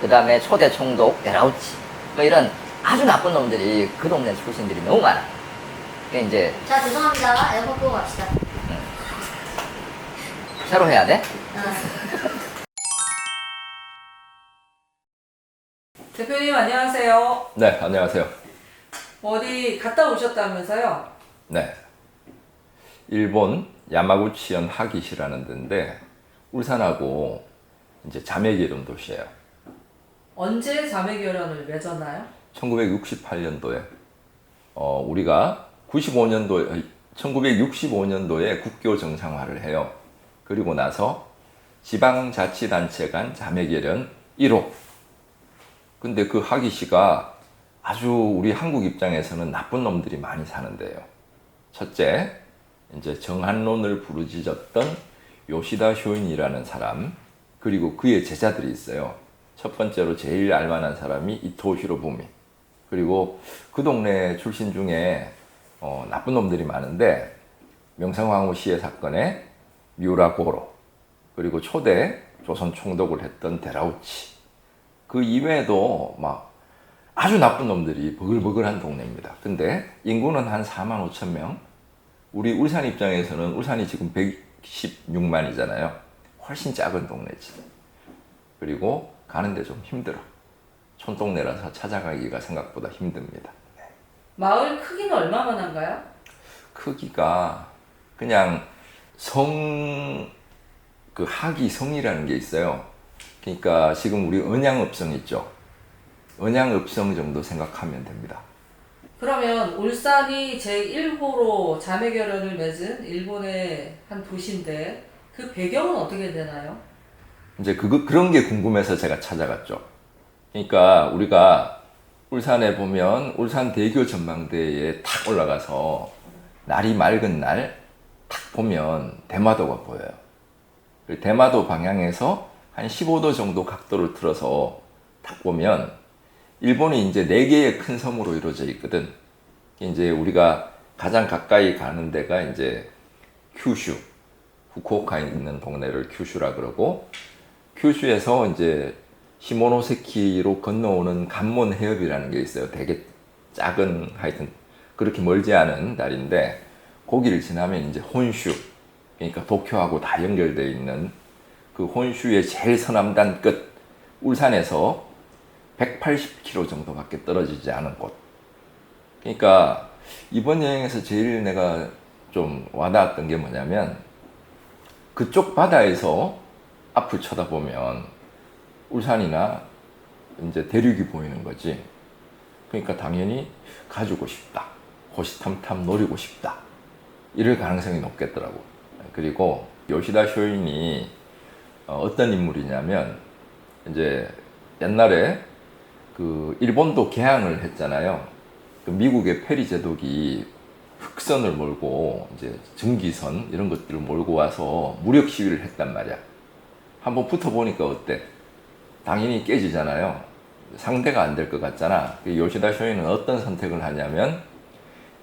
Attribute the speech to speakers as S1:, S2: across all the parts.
S1: 그 다음에 초대 총독 데라우치, 뭐 이런 아주 나쁜 놈들이 그 동네 출신들이 너무 많아. 그러니까 이제
S2: 자, 죄송합니다. 에어컨 끄고 갑시다.
S1: 새로 해야 돼?
S3: 대표님 안녕하세요.
S4: 네, 안녕하세요.
S3: 어디 갔다 오셨다면서요?
S4: 네. 일본 야마구치현 하기시라는 데인데 울산하고 이제 자매기름 도시예요.
S3: 언제 자매결연을 맺었나요?
S4: 1968년도에 우리가 1965년도에 국교 정상화를 해요. 그리고 나서 지방자치단체 간 자매결연 1호. 근데 그 하기시가 아주 우리 한국 입장에서는 나쁜 놈들이 많이 사는데요. 첫째, 이제 정한론을 부르짖었던 요시다 쇼인이라는 사람, 그리고 그의 제자들이 있어요. 첫 번째로 제일 알만한 사람이 이토 히로부미. 그리고 그 동네 출신 중에 나쁜 놈들이 많은데 명성황후 시해 사건에 미우라 고로, 그리고 초대 조선 총독을 했던 데라우치. 그 이외에도 막 아주 나쁜 놈들이 버글버글한 동네입니다. 근데 인구는 한 4만 5천 명. 우리 울산 입장에서는 울산이 지금 116만이잖아요. 훨씬 작은 동네지. 그리고 가는데 좀 힘들어. 촌동네라서 찾아가기가 생각보다 힘듭니다.
S3: 마을 크기는 얼마만 한가요?
S4: 크기가 그냥 그 하기성이라는 게 있어요. 그러니까 지금 우리 언양읍성 있죠. 언양읍성 정도 생각하면 됩니다.
S3: 그러면 울산이 제1호로 자매결연을 맺은 일본의 한 도시인데 그 배경은 어떻게 되나요?
S4: 이제 그런 게 궁금해서 제가 찾아갔죠. 그러니까 우리가 울산에 보면 울산대교 전망대에 탁 올라가서 날이 맑은 날 탁 보면 대마도가 보여요. 대마도 방향에서 한 15도 정도 각도를 틀어서 딱 보면 일본이 이제 4개의 큰 섬으로 이루어져 있거든. 이제 우리가 가장 가까이 가는 데가 이제 큐슈, 후쿠오카에 있는 동네를 큐슈라 그러고, 큐슈에서 이제 시모노세키로 건너오는 간몬 해협이라는 게 있어요. 되게 작은, 하여튼 그렇게 멀지 않은 다리인데, 거기를 지나면 이제 혼슈, 그러니까 도쿄하고 다 연결되어 있는 그 혼슈의 제일 서남단 끝, 울산에서 180km 정도밖에 떨어지지 않은 곳. 그러니까 이번 여행에서 제일 내가 좀 와닿았던 게 뭐냐면, 그쪽 바다에서 앞을 쳐다보면 울산이나 이제 대륙이 보이는 거지. 그러니까 당연히 가지고 싶다. 호시탐탐 노리고 싶다. 이럴 가능성이 높겠더라고. 그리고 요시다 쇼인이 어떤 인물이냐면, 이제 옛날에 그 일본도 개항을 했잖아요. 그 미국의 페리 제독이 흑선을 몰고 이제 증기선 이런 것들을 몰고 와서 무력 시위를 했단 말이야. 한번 붙어보니까 어때? 당연히 깨지잖아요. 상대가 안 될 것 같잖아. 요시다 쇼인은 어떤 선택을 하냐면,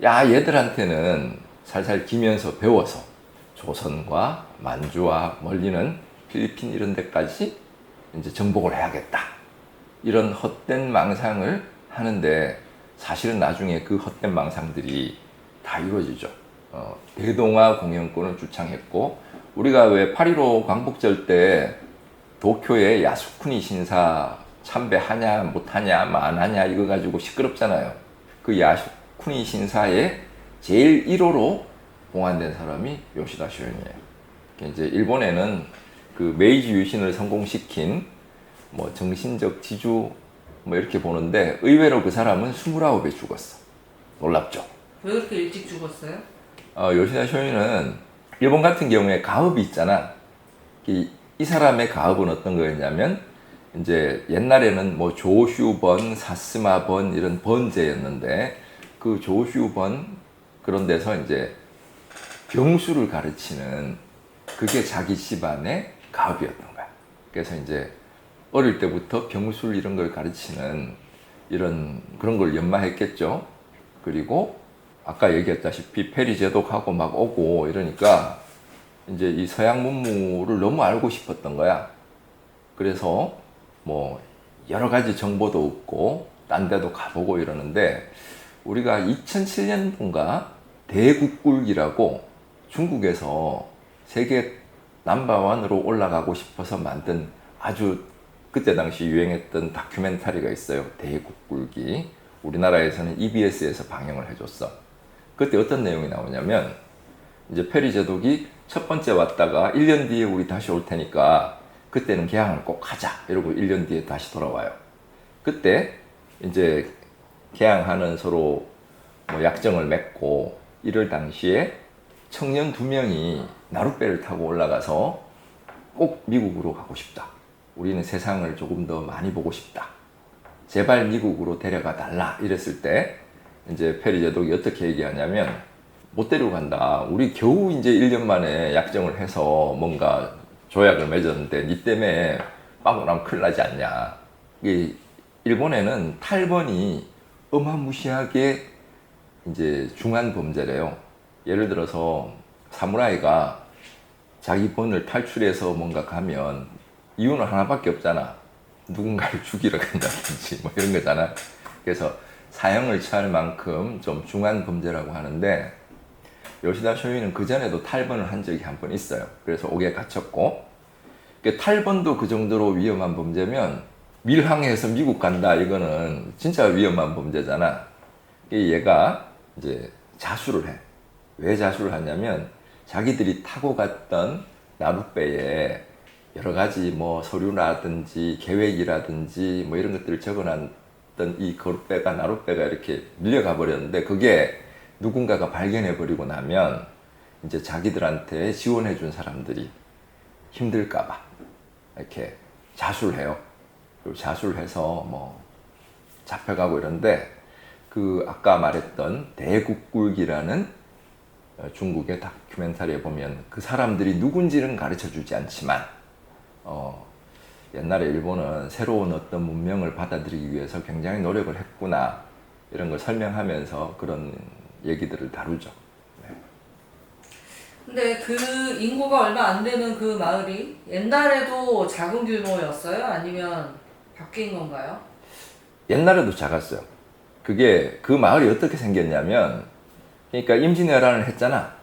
S4: 야, 얘들한테는 살살 기면서 배워서 조선과 만주와 멀리는 필리핀 이런 데까지 이제 정복을 해야겠다. 이런 헛된 망상을 하는데, 사실은 나중에 그 헛된 망상들이 다 이루어지죠. 대동아 공영권을 주창했고, 우리가 왜 8.15 광복절 때 도쿄에 야스쿠니 신사 참배하냐 못하냐 안 하냐 이거 가지고 시끄럽잖아요. 그 야스쿠니 신사의 제일 1호로 봉안된 사람이 요시다 쇼인이에요. 이제 일본에는 그 메이지 유신을 성공시킨 뭐 정신적 지주 뭐 이렇게 보는데, 의외로 그 사람은 29에 죽었어. 놀랍죠?
S3: 왜 그렇게 일찍 죽었어요?
S4: 요시다 쇼인은 일본 같은 경우에 가업이 있잖아. 이 사람의 가업은 어떤 거였냐면, 이제 옛날에는 뭐 조슈번, 사스마번 이런 번제였는데, 그 조슈번 그런 데서 이제 병수를 가르치는 그게 자기 집안의 가업이었던 거야. 그래서 이제 어릴 때부터 병술 이런 걸 가르치는 이런 그런 걸 연마했겠죠. 그리고 아까 얘기했다시피 페리 제독하고 막 오고 이러니까 이제 이 서양 문물을 너무 알고 싶었던 거야. 그래서 뭐 여러 가지 정보도 얻고 딴 데도 가보고 이러는데 우리가 2007년도인가 대국굴기라고 중국에서 세계 넘버원으로 올라가고 싶어서 만든 아주 그때 당시 유행했던 다큐멘터리가 있어요. 대국굴기. 우리나라에서는 EBS에서 방영을 해줬어. 그때 어떤 내용이 나오냐면 이제 페리 제독이 첫 번째 왔다가 1년 뒤에 우리 다시 올 테니까 그때는 개항을 꼭 하자 이러고 1년 뒤에 다시 돌아와요. 그때 이제 개항하는 서로 뭐 약정을 맺고 이럴 당시에 청년 2명이 나룻배를 타고 올라가서 꼭 미국으로 가고 싶다. 우리는 세상을 조금 더 많이 보고 싶다. 제발 미국으로 데려가 달라. 이랬을 때 이제 페리 제독이 어떻게 얘기하냐면 못 데리고 간다. 우리 겨우 이제 1년 만에 약정을 해서 뭔가 조약을 맺었는데 니 때문에 빵꾸 나면 큰일 나지 않냐. 이게 일본에는 탈번이 어마무시하게 이제 중한 범죄래요. 예를 들어서 사무라이가 자기 번을 탈출해서 뭔가 가면 이유는 하나밖에 없잖아. 누군가를 죽이러 간다든지 뭐 이런 거잖아. 그래서 사형을 취할 만큼 좀 중한 범죄라고 하는데 요시다 쇼이는 그전에도 탈번을 한 적이 한 번 있어요. 그래서 옥에 갇혔고 탈번도 그 정도로 위험한 범죄면 밀항해서 미국 간다 이거는 진짜 위험한 범죄잖아. 얘가 이제 자수를 해. 왜 자수를 하냐면 자기들이 타고 갔던 나룻배에 여러 가지 뭐 서류라든지 계획이라든지 뭐 이런 것들을 적어놨던 이 거룻배가 나룻배가 이렇게 밀려가 버렸는데 그게 누군가가 발견해 버리고 나면 이제 자기들한테 지원해 준 사람들이 힘들까봐 이렇게 자수를 해요. 그리고 자수를 해서 뭐 잡혀가고 이런데 그 아까 말했던 대국굴기라는 중국의 다큐멘터리에 보면 그 사람들이 누군지는 가르쳐 주지 않지만 옛날에 일본은 새로운 어떤 문명을 받아들이기 위해서 굉장히 노력을 했구나 이런 걸 설명하면서 그런 얘기들을 다루죠. 네.
S3: 근데 그 인구가 얼마 안 되는 그 마을이 옛날에도 작은 규모였어요? 아니면 바뀐 건가요?
S4: 옛날에도 작았어요. 그게 그 마을이 어떻게 생겼냐면 그러니까 임진왜란을 했잖아.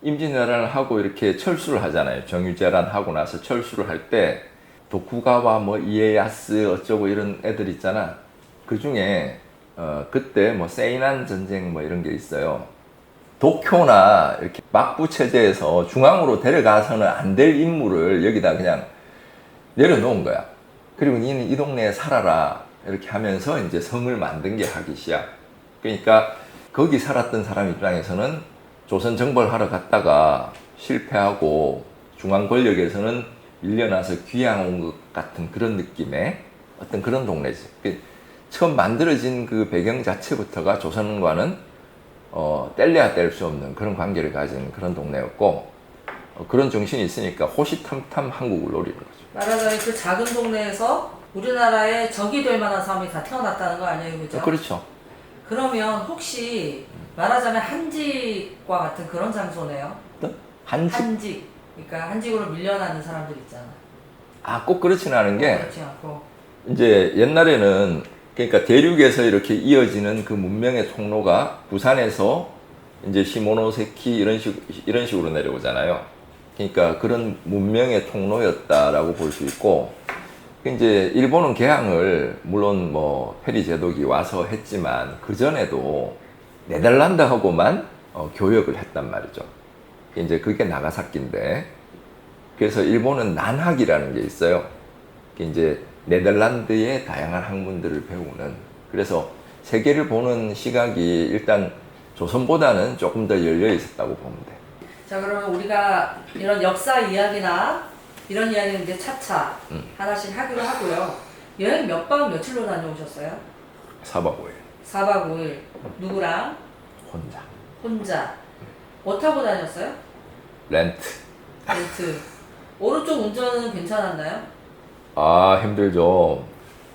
S4: 임진왜란을 하고 이렇게 철수를 하잖아요. 정유재란 하고 나서 철수를 할 때 도쿠가와 뭐 이에야스 어쩌고 이런 애들 있잖아. 그 중에 그때 뭐 세이난 전쟁 뭐 이런 게 있어요. 도쿄나 이렇게 막부 체제에서 중앙으로 데려가서는 안 될 인물을 여기다 그냥 내려놓은 거야. 그리고 니는 이 동네에 살아라 이렇게 하면서 이제 성을 만든 게 하기시야. 그러니까 거기 살았던 사람 입장에서는 조선 정벌하러 갔다가 실패하고 중앙 권력에서는 밀려나서 귀양 온 것 같은 그런 느낌의 어떤 그런 동네지. 처음 만들어진 그 배경 자체부터가 조선과는 뗄래야 뗄 수 없는 그런 관계를 가진 그런 동네였고 그런 정신이 있으니까 호시탐탐 한국을 노리는 거죠.
S3: 말하자면 그 작은 동네에서 우리나라에 적이 될 만한 사람이 다 태어났다는 거 아니에요, 그죠?
S4: 그렇죠.
S3: 그러면 혹시 말하자면 한직과 같은 그런 장소네요? 한직. 그러니까 한직으로 밀려나는 사람들 있잖아.
S4: 꼭 그렇지는 않은 게
S3: 그렇지 않고.
S4: 이제 옛날에는 그러니까 대륙에서 이렇게 이어지는 그 문명의 통로가 부산에서 이제 시모노세키 이런 식으로 내려오잖아요. 그러니까 그런 문명의 통로였다라고 볼 수 있고 이제 일본은 개항을 물론 뭐 페리 제독이 와서 했지만 그 전에도 네덜란드하고만 교역을 했단 말이죠. 이제 그게 나가사키인데 그래서 일본은 난학이라는 게 있어요. 이제 네덜란드의 다양한 학문들을 배우는 그래서 세계를 보는 시각이 일단 조선보다는 조금 더 열려 있었다고 보면 돼.
S3: 자, 그러면 우리가 이런 역사 이야기나 이런 이야기는 이제 차차 하나씩 하기로 하고요. 여행 몇 박 며칠로 다녀오셨어요?
S4: 4박 5일.
S3: 4박 5일. 누구랑? 혼자. 뭐 타고 다녔어요?
S4: 렌트.
S3: 오른쪽 운전은 괜찮았나요?
S4: 힘들죠.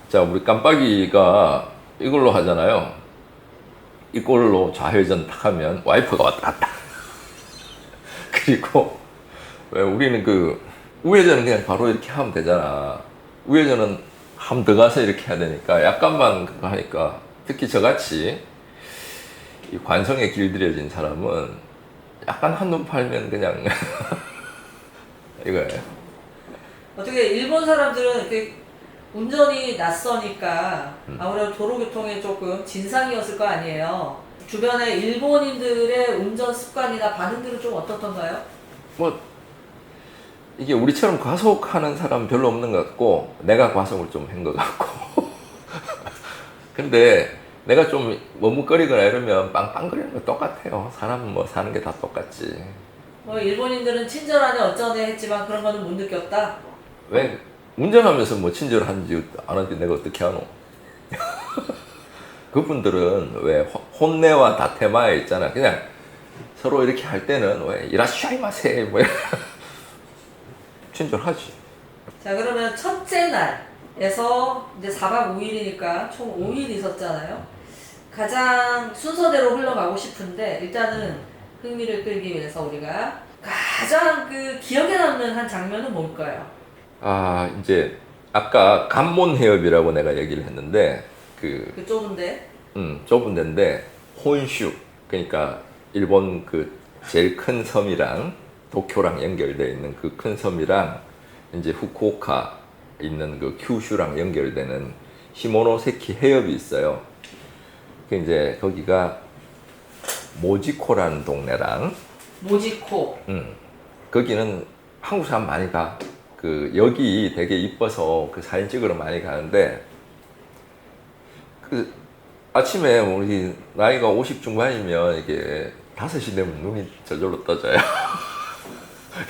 S4: 자, 우리 깜빡이가 이걸로 하잖아요. 이걸로 좌회전 탁 하면 와이퍼가 왔다 갔다. 그리고 왜 우리는 그 우회전은 그냥 바로 이렇게 하면 되잖아. 우회전은 한 더 가서 이렇게 해야 되니까 약간만 그거 하니까 특히 저같이 이 관성에 길들여진 사람은 약간 한눈 팔면 그냥 이거예요.
S3: 어떻게 일본 사람들은 이렇게 운전이 낯서니까 아무래도 도로교통에 조금 진상이었을 거 아니에요. 주변에 일본인들의 운전 습관이나 반응들은 좀 어떻던가요?
S4: 뭐 이게 우리처럼 과속하는 사람 별로 없는 것 같고 내가 과속을 좀 한 것 같고 근데 내가 좀 머뭇거리거나 이러면 빵빵거리는 거 똑같아요. 사람은 뭐 사는 게 다 똑같지.
S3: 뭐 일본인들은 친절하네 어쩌네 했지만 그런 거는 못 느꼈다.
S4: 왜 운전하면서 뭐 친절한지 안 한지 내가 어떻게 하노? 그분들은 왜 혼내와 다테마에 있잖아. 그냥 서로 이렇게 할 때는 왜 이라시아이마세 뭐 친절하지.
S3: 자 그러면 첫째 날에서 이제 4박 5일이니까 총 5일 있었잖아요. 가장 순서대로 흘러가고 싶은데 일단은 흥미를 끌기 위해서 우리가 가장 그 기억에 남는 한 장면은 뭘까요?
S4: 아 이제 아까 간몬해협이라고 내가 얘기를 했는데
S3: 그 좁은데
S4: 좁은 데인데 혼슈 그러니까 일본 그 제일 큰 섬이랑 도쿄랑 연결되어 있는 그 큰 섬이랑 이제 후쿠오카 있는 그 큐슈랑 연결되는 시모노세키 해협이 있어요. 그 이제 거기가 모지코라는 동네랑
S3: 모지코
S4: 거기는 한국 사람 많이 가. 그 여기 되게 이뻐서 그 사진 찍으러 많이 가는데 그 아침에 우리 나이가 50 중반이면 이게 5시 되면 눈이 저절로 떠져요.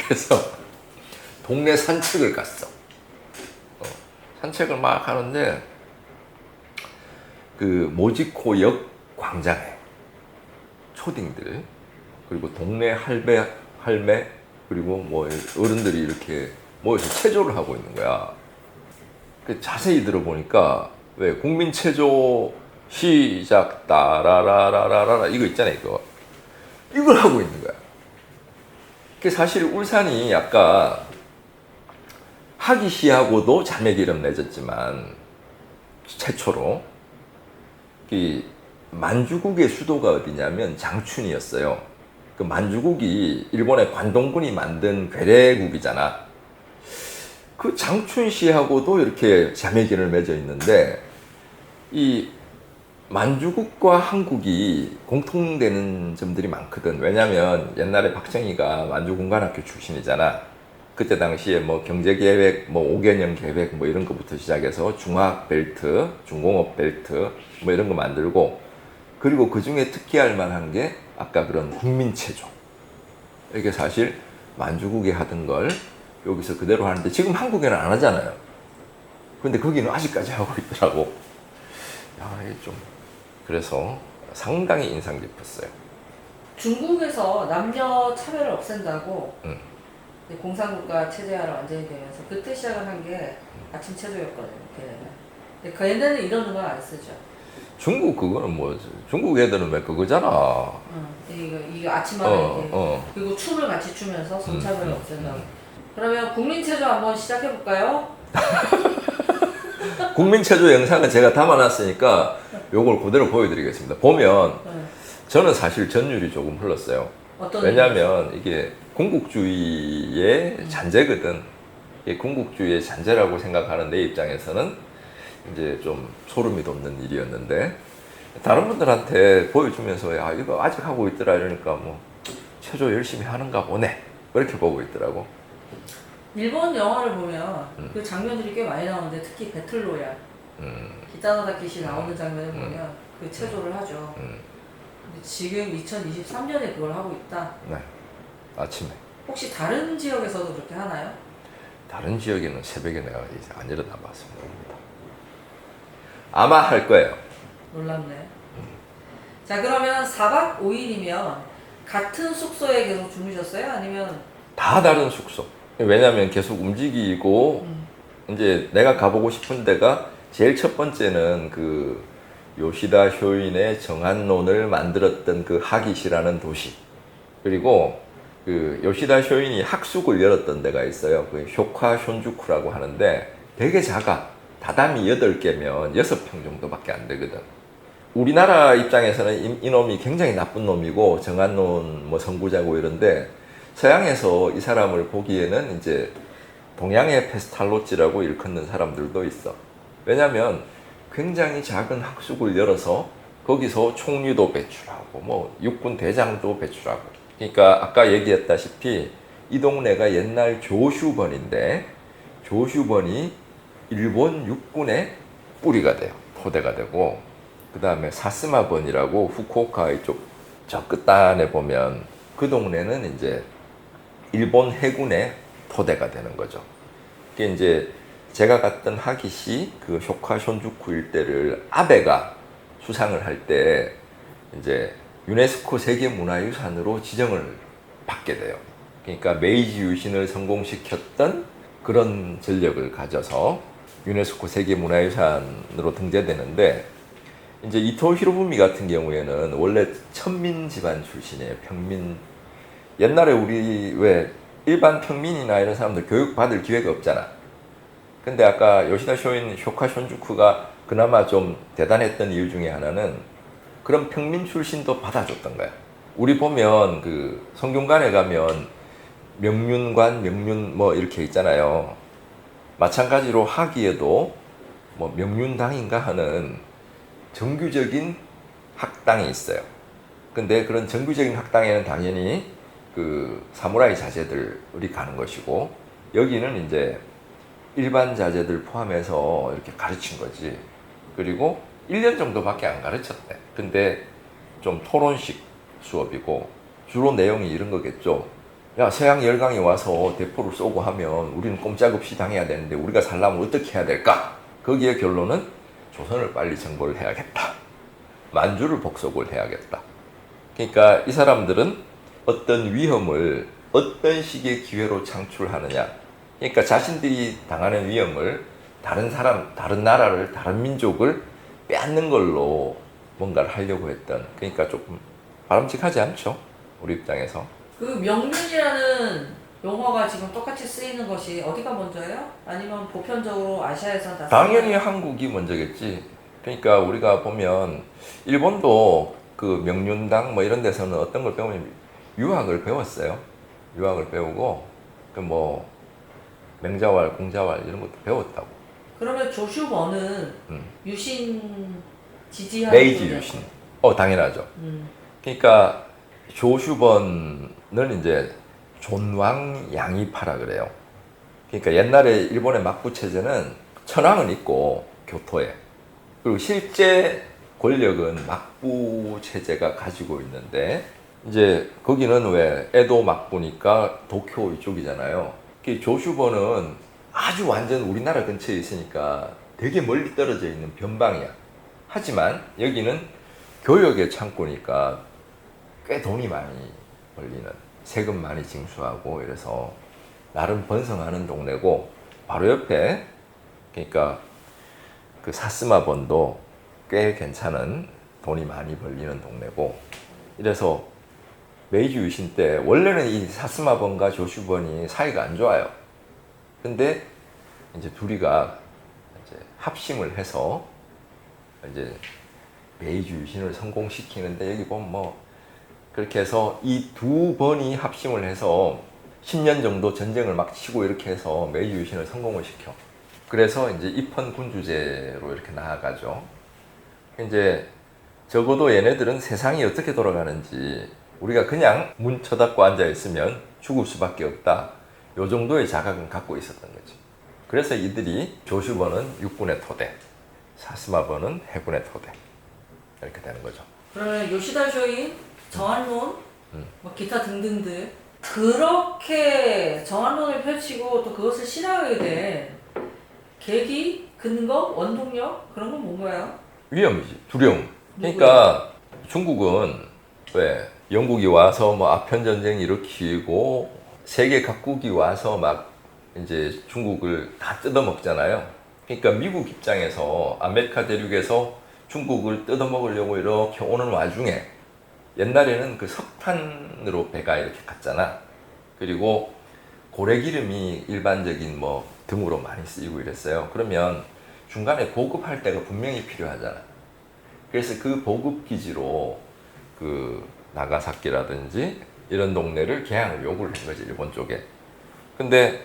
S4: 그래서 동네 산책을 갔어. 산책을 막 하는데 그 모지코역 광장에 초딩들 그리고 동네 할매 그리고 뭐 어른들이 이렇게 모여서 체조를 하고 있는 거야. 그 자세히 들어보니까 왜 국민 체조 시작 따라라라라라 이거 있잖아요. 이걸 하고 있는 거야. 그 사실 울산이 아까 하기시하고도 자매기 이름 맺었지만 최초로 이 만주국의 수도가 어디냐면 장춘이었어요. 그 만주국이 일본의 관동군이 만든 괴뢰국이잖아. 그 장춘시하고도 이렇게 자매기를 맺어 있는데 이 만주국과 한국이 공통되는 점들이 많거든. 왜냐면 옛날에 박정희가 만주군관학교 출신이잖아. 그때 당시에 뭐 경제계획, 뭐 5개년 계획 뭐 이런 거부터 시작해서 중화벨트, 중공업 벨트 뭐 이런 거 만들고 그리고 그 중에 특기할 만한 게 아까 그런 국민체조. 이게 사실 만주국이 하던 걸 여기서 그대로 하는데 지금 한국에는 안 하잖아요. 근데 거기는 아직까지 하고 있더라고. 야, 이게 좀 그래서 상당히 인상 깊었어요.
S3: 중국에서 남녀 차별을 없앤다고 이제 공산국가 체제화를 완전히 되면서 그때 시작을 한 게 아침 체조였거든요. 걔네는. 근데 그 옛날에는 이런 음악 안 쓰죠.
S4: 중국 그거는 뭐 중국 애들은 왜 그거잖아.
S3: 이거 아침마다 이렇게 그리고 춤을 같이 추면서 성차별을 없앤다고. 그러면 국민체조 한번 시작해 볼까요?
S4: 국민체조 영상은 제가 담아놨으니까 요걸 그대로 보여드리겠습니다. 보면 저는 사실 전율이 조금 흘렀어요.
S3: 어떤
S4: 왜냐하면 이게 군국주의의 잔재거든. 이게 군국주의의 잔재라고 생각하는 내 입장에서는 이제 좀 소름이 돋는 일이었는데 다른 분들한테 보여주면서 야 이거 아직 하고 있더라 이러니까 뭐 체조 열심히 하는가 보네 그렇게 보고 있더라고.
S3: 일본 영화를 보면 그 장면들이 꽤 많이 나오는데 특히 배틀로얄 기타노 다케시 나오는 장면을 보면 그 체조를 하죠. 근데 지금 2023년에 그걸 하고 있다.
S4: 네, 아침에.
S3: 혹시 다른 지역에서도 그렇게 하나요?
S4: 다른 지역에는 새벽에 내가 이제 안 일어나 봤습니다. 아마 할 거예요.
S3: 놀랍네. 자 그러면 4박 5일이면 같은 숙소에 계속 주무셨어요? 아니면
S4: 다 다른 숙소. 왜냐면 계속 움직이고 이제 내가 가보고 싶은 데가 제일 첫 번째는 그 요시다 쇼인의 정한론을 만들었던 그 하기시라는 도시. 그리고 그 요시다 쇼인이 학숙을 열었던 데가 있어요. 그 효카 쇼주쿠라고 하는데 되게 작아. 다담이 8개면 6평 정도밖에 안 되거든. 우리나라 입장에서는 이놈이 굉장히 나쁜 놈이고 정한론 뭐 선구자고 이런데 서양에서 이 사람을 보기에는 이제 동양의 페스탈로찌라고 일컫는 사람들도 있어. 왜냐면 굉장히 작은 학숙을 열어서 거기서 총리도 배출하고 뭐 육군 대장도 배출하고. 그러니까 아까 얘기했다시피 이 동네가 옛날 조슈번인데 조슈번이 일본 육군의 뿌리가 돼요. 토대가 되고 그 다음에 사스마번이라고 후쿠오카 이쪽 저 끝단에 보면 그 동네는 이제 일본 해군의 토대가 되는 거죠. 그게 이제 제가 갔던 하기시 그 쇼카 쇼주쿠 일대를 아베가 수상을 할 때 이제 유네스코 세계문화유산으로 지정을 받게 돼요. 그러니까 메이지 유신을 성공시켰던 그런 전력을 가져서 유네스코 세계문화유산으로 등재되는데 이제 이토 히로부미 같은 경우에는 원래 천민 집안 출신이에요. 평민. 옛날에 우리 왜 일반 평민이나 이런 사람들 교육 받을 기회가 없잖아. 근데 아까 요시다 쇼인 쇼카 쇼주쿠가 그나마 좀 대단했던 이유 중에 하나는 그런 평민 출신도 받아줬던 거야. 우리 보면 그 성균관에 가면 명륜관, 명륜 뭐 이렇게 있잖아요. 마찬가지로 하기에도 뭐 명륜당인가 하는 정규적인 학당이 있어요. 근데 그런 정규적인 학당에는 당연히 그 사무라이 자제들이 가는 것이고 여기는 이제 일반 자제들 포함해서 이렇게 가르친 거지. 그리고 1년 정도밖에 안 가르쳤대. 근데 좀 토론식 수업이고 주로 내용이 이런 거겠죠. 야, 서양 열강이 와서 대포를 쏘고 하면 우리는 꼼짝없이 당해야 되는데 우리가 살려면 어떻게 해야 될까? 거기에 결론은 조선을 빨리 정벌을 해야겠다. 만주를 복속을 해야겠다. 그러니까 이 사람들은 어떤 위험을 어떤 식의 기회로 창출하느냐. 그러니까 자신들이 당하는 위험을 다른 사람, 다른 나라를, 다른 민족을 빼앗는 걸로 뭔가를 하려고 했던. 그러니까 조금 바람직하지 않죠. 우리 입장에서.
S3: 그 명륜이라는 용어가 지금 똑같이 쓰이는 것이 어디가 먼저예요? 아니면 보편적으로 아시아에서 다
S4: 당연히 한국이 먼저겠지. 그러니까 우리가 보면 일본도 그 명륜당 뭐 이런 데서는 어떤 걸 배우면 유학을 배웠어요. 유학을 배우고 그 뭐 맹자왈, 공자왈 이런 것도 배웠다고.
S3: 그러면 조슈번은 유신 지지하는
S4: 메이지
S3: 분이었고.
S4: 유신. 당연하죠.
S3: 음.
S4: 그러니까 조슈번은 이제 존왕 양이파라 그래요. 그러니까 옛날에 일본의 막부 체제는 천황은 있고 교토에 그리고 실제 권력은 막부 체제가 가지고 있는데 이제 거기는 왜 에도 막부니까 도쿄 이쪽이잖아요. 그 조슈번은 아주 완전 우리나라 근처에 있으니까 되게 멀리 떨어져 있는 변방이야. 하지만 여기는 교역의 창구니까 꽤 돈이 많이 벌리는, 세금 많이 징수하고 이래서 나름 번성하는 동네고 바로 옆에 그러니까 그 사스마번도 꽤 괜찮은 돈이 많이 벌리는 동네고 이래서 메이지 유신 때 원래는 이 사스마번과 조슈번이 사이가 안 좋아요. 근데 이제 둘이가 이제 합심을 해서 이제 메이지 유신을 성공시키는데 여기 보면 뭐 그렇게 해서 이 두 번이 합심을 해서 10년 정도 전쟁을 막 치고 이렇게 해서 메이지 유신을 성공을 시켜. 그래서 이제 입헌 군주제로 이렇게 나아가죠. 이제 적어도 얘네들은 세상이 어떻게 돌아가는지 우리가 그냥 문 쳐닫고 앉아 있으면 죽을 수밖에 없다. 요 정도의 자각은 갖고 있었던 거지. 그래서 이들이 조슈번은 육군의 토대, 사스마번은 해군의 토대 이렇게 되는 거죠.
S3: 그러면 요시다 쇼인, 정한론, 뭐 기타 등등등 그렇게 정한론을 펼치고 또 그것을 실행하게 된 계기, 근거, 원동력 그런 건 뭔가요?
S4: 위험이지, 두려움. 그러니까 중국은 왜 영국이 와서 뭐 아편 전쟁 일으키고 세계 각국이 와서 막 이제 중국을 다 뜯어먹잖아요. 그러니까 미국 입장에서 아메리카 대륙에서 중국을 뜯어먹으려고 이렇게 오는 와중에 옛날에는 그 석탄으로 배가 이렇게 갔잖아. 그리고 고래기름이 일반적인 뭐 등으로 많이 쓰이고 이랬어요. 그러면 중간에 보급할 때가 분명히 필요하잖아. 그래서 그 보급 기지로 그 나가사키라든지 이런 동네를 개항을 요구를 한 거지, 일본 쪽에. 근데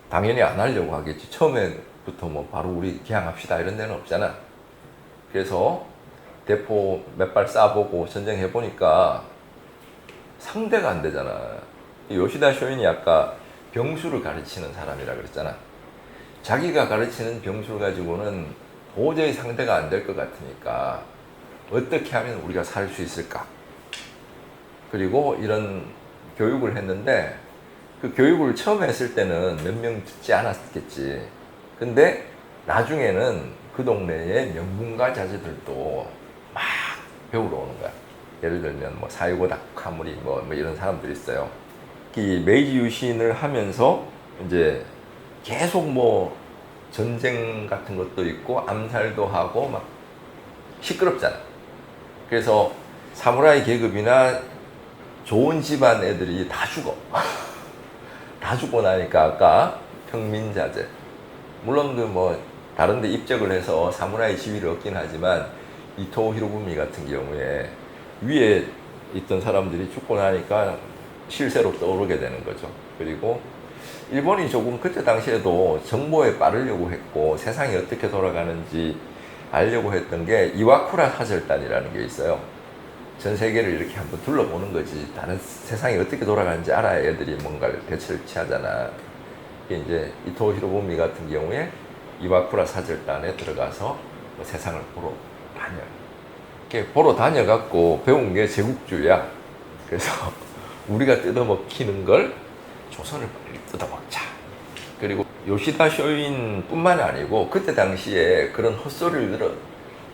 S4: 당연히 안 하려고 하겠지. 처음에부터 뭐 바로 우리 개항합시다 이런 데는 없잖아. 그래서 대포 몇 발 쏴보고 전쟁해보니까 상대가 안 되잖아. 요시다 쇼인이 아까 병수를 가르치는 사람이라 그랬잖아. 자기가 가르치는 병수를 가지고는 도저히 상대가 안 될 것 같으니까 어떻게 하면 우리가 살 수 있을까? 그리고 이런 교육을 했는데 그 교육을 처음 했을 때는 몇 명 듣지 않았겠지. 근데 나중에는 그 동네에 명문가 자제들도 막 배우러 오는 거야. 예를 들면 뭐 사이고 다카무리 뭐 이런 사람들이 있어요. 이 메이지 유신을 하면서 이제 계속 뭐 전쟁 같은 것도 있고 암살도 하고 막 시끄럽잖아. 그래서 사무라이 계급이나 좋은 집안 애들이 다 죽어. 다 죽고 나니까 아까 평민자제. 물론 그 뭐 다른 데 입적을 해서 사무라이 지위를 얻긴 하지만 이토 히로부미 같은 경우에 위에 있던 사람들이 죽고 나니까 실세로 떠오르게 되는 거죠. 그리고 일본이 조금 그때 당시에도 정보에 빠르려고 했고 세상이 어떻게 돌아가는지 알려고 했던 게 이와쿠라 사절단이라는 게 있어요. 전 세계를 이렇게 한번 둘러보는 거지. 다른 세상이 어떻게 돌아가는지 알아야 애들이 뭔가를 대처를 취하잖아. 이게 이제 이토 히로부미 같은 경우에 이와쿠라 사절단에 들어가서 뭐 세상을 보러 다녀요. 이렇게 보러 다녀갖고 배운 게 제국주의야. 그래서 우리가 뜯어먹히는 걸 조선을 빨리 뜯어먹자. 그리고 요시다 쇼인 뿐만 아니고 그때 당시에 그런 헛소리를 들어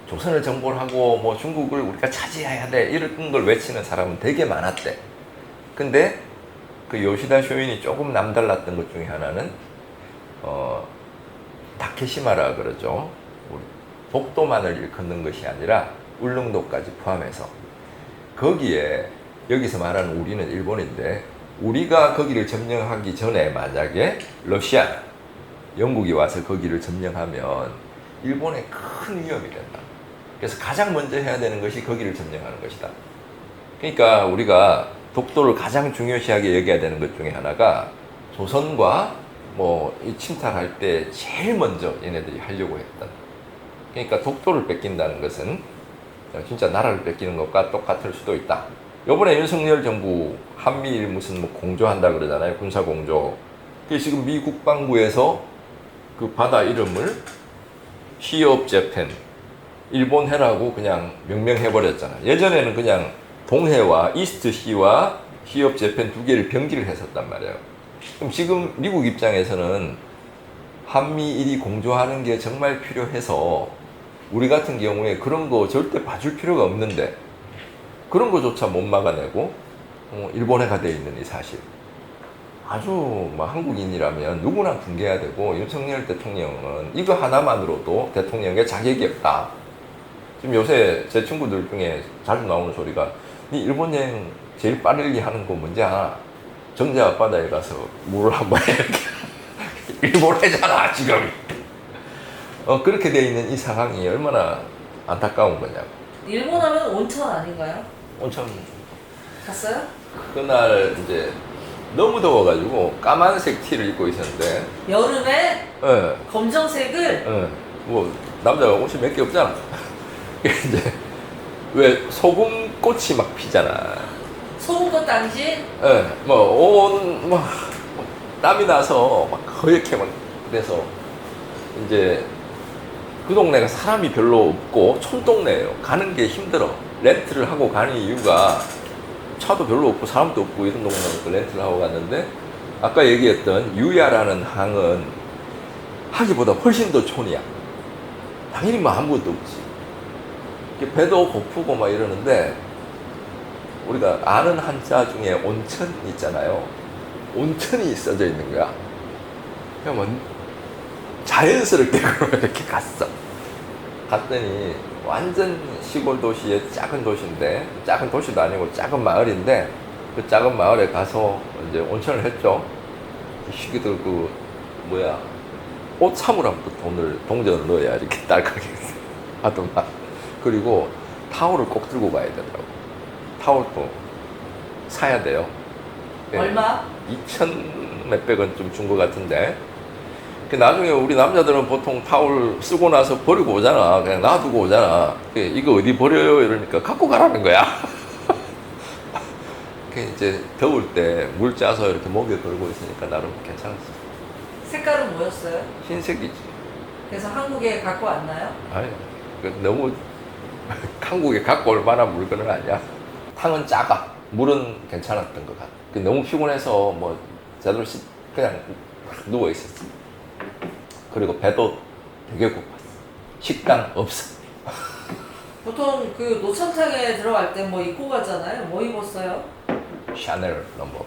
S4: 조선을 정복을 하고 뭐 중국을 우리가 차지해야 돼 이런 걸 외치는 사람은 되게 많았대. 근데 그 요시다 쇼인이 조금 남달랐던 것 중에 하나는 다케시마라 그러죠. 독도만을 일컫는 것이 아니라 울릉도까지 포함해서 거기에 여기서 말하는 우리는 일본인데 우리가 거기를 점령하기 전에 만약에 러시아, 영국이 와서 거기를 점령하면 일본에 큰 위협이 된다. 그래서 가장 먼저 해야 되는 것이 거기를 점령하는 것이다. 그러니까 우리가 독도를 가장 중요시하게 여겨야 되는 것 중에 하나가 조선과 뭐 이 침탈할 때 제일 먼저 얘네들이 하려고 했던. 그러니까 독도를 뺏긴다는 것은 진짜 나라를 뺏기는 것과 똑같을 수도 있다. 요번에 윤석열 정부 한미일 무슨 뭐 공조한다 그러잖아요. 군사 공조. 그 지금 미 국방부에서 그 바다 이름을 시업 재팬 일본 해라고 그냥 명명해버렸잖아. 예전에는 그냥 동해와 이스트 시와 시업 재팬 두 개를 병기를 했었단 말이에요. 그럼 지금 미국 입장에서는 한미일이 공조하는 게 정말 필요해서 우리 같은 경우에 그런 거 절대 봐줄 필요가 없는데 그런 거조차 못 막아내고 일본해가 돼 있는 이 사실. 아주 뭐 한국인이라면 누구나 붕괴해야 되고 윤석열 대통령은 이거 하나만으로도 대통령의 자격이 없다. 지금 요새 제 친구들 중에 자주 나오는 소리가 니 일본 여행 제일 빠르게 하는 거 뭔지 알아? 정자 앞바다에 가서 물을 한번 이렇게 일본 해잖아 지금. 그렇게 돼 있는 이 상황이 얼마나 안타까운 거냐고.
S3: 일본 하면 온천 아닌가요?
S4: 온천
S3: 갔어요?
S4: 그날 이제 너무 더워가지고 까만색 티를 입고 있었는데
S3: 여름에
S4: 예,
S3: 검정색을
S4: 뭐 남자가 옷이 몇 개 없잖아. 이제 왜 소금꽃이 막 피잖아.
S3: 소금꽃 당시
S4: 예, 뭐 땀이 나서 막 허옇게 막 그래서 이제 그 동네가 사람이 별로 없고 촌동네예요. 가는 게 힘들어. 렌트를 하고 가는 이유가 차도 별로 없고 사람도 없고 이런 동네에서 렌트를 하고 갔는데 아까 얘기했던 유야라는 항은 하기보다 훨씬 더 촌이야. 당연히 뭐 아무것도 없지. 배도 고프고 막 이러는데 우리가 아는 한자 중에 온천 있잖아요. 온천이 써져 있는 거야. 그냥 뭐 자연스럽게 이렇게 갔어. 갔더니 완전 시골 도시의 작은 도시인데 작은 도시도 아니고 작은 마을인데 그 작은 마을에 가서 이제 온천을 했죠. 시기들 옷 사물함도 동전을 넣어야 이렇게 딸깍하게 하더만. 그리고 타올을 꼭 들고 가야 되더라고. 타올도 사야 돼요. 예.
S3: 얼마?
S4: 2천 몇백 원 좀 준 것 같은데. 나중에 우리 남자들은 보통 타올 쓰고 나서 버리고 오잖아. 그냥 놔두고 오잖아. 이거 어디 버려요? 이러니까 갖고 가라는 거야. 이제 더울 때 물 짜서 이렇게 목에 걸고 있으니까 나름 괜찮았어.
S3: 색깔은 뭐였어요?
S4: 흰색이지.
S3: 그래서 한국에 갖고 왔나요?
S4: 아니, 너무 한국에 갖고 올 만한 물건은 아니야. 탕은 작아. 물은 괜찮았던 것 같아. 너무 피곤해서 뭐 제대로 그냥 누워 있었어. 그리고 배도 되게 고팠어. 식당 없어.
S3: 보통 그 노천탕에 들어갈 때 뭐 입고 가잖아요. 뭐 입었어요?
S4: 샤넬 넘버 5.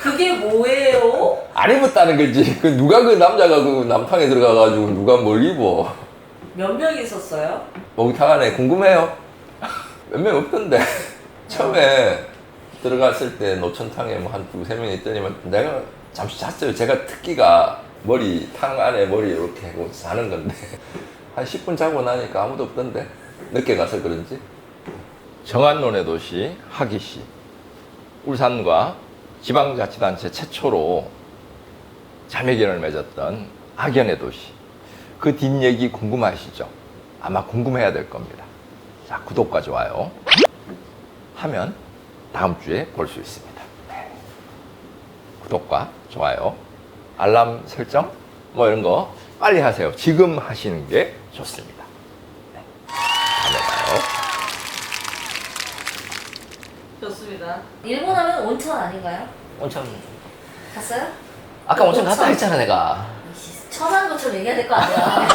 S3: 그게 뭐예요?
S4: 안 입었다는 거지. 누가 그 남자가 그 남탕에 들어가가지고 누가 뭘 입어.
S3: 몇 명 있었어요?
S4: 목욕탕 안에 궁금해요? 몇 명 없던데. 처음에 들어갔을 때 노천탕에 뭐 한 두세 명 있더니만 내가 잠시 잤어요. 제가 특기가 탕 안에 머리 이렇게 하고 자는 건데. 한 10분 자고 나니까 아무도 없던데. 늦게 가서 그런지. 정안론의 도시 하기시. 울산과 지방자치단체 최초로 자매결연을 맺었던 악연의 도시. 그 뒷얘기 궁금하시죠? 아마 궁금해야 될 겁니다. 자, 구독과 좋아요 하면 다음 주에 볼 수 있습니다. 네. 구독과 좋아요, 알람 설정 뭐 이런 거 빨리 하세요. 지금 하시는 게 좋습니다. 네. 다음에 봐요.
S3: 좋습니다.
S2: 일본 하면 온천 아닌가요?
S1: 온천.
S2: 갔어요?
S1: 아까 온천 갔다 했잖아, 내가.
S2: 천한 것처럼 얘기해야 될 거 아니야.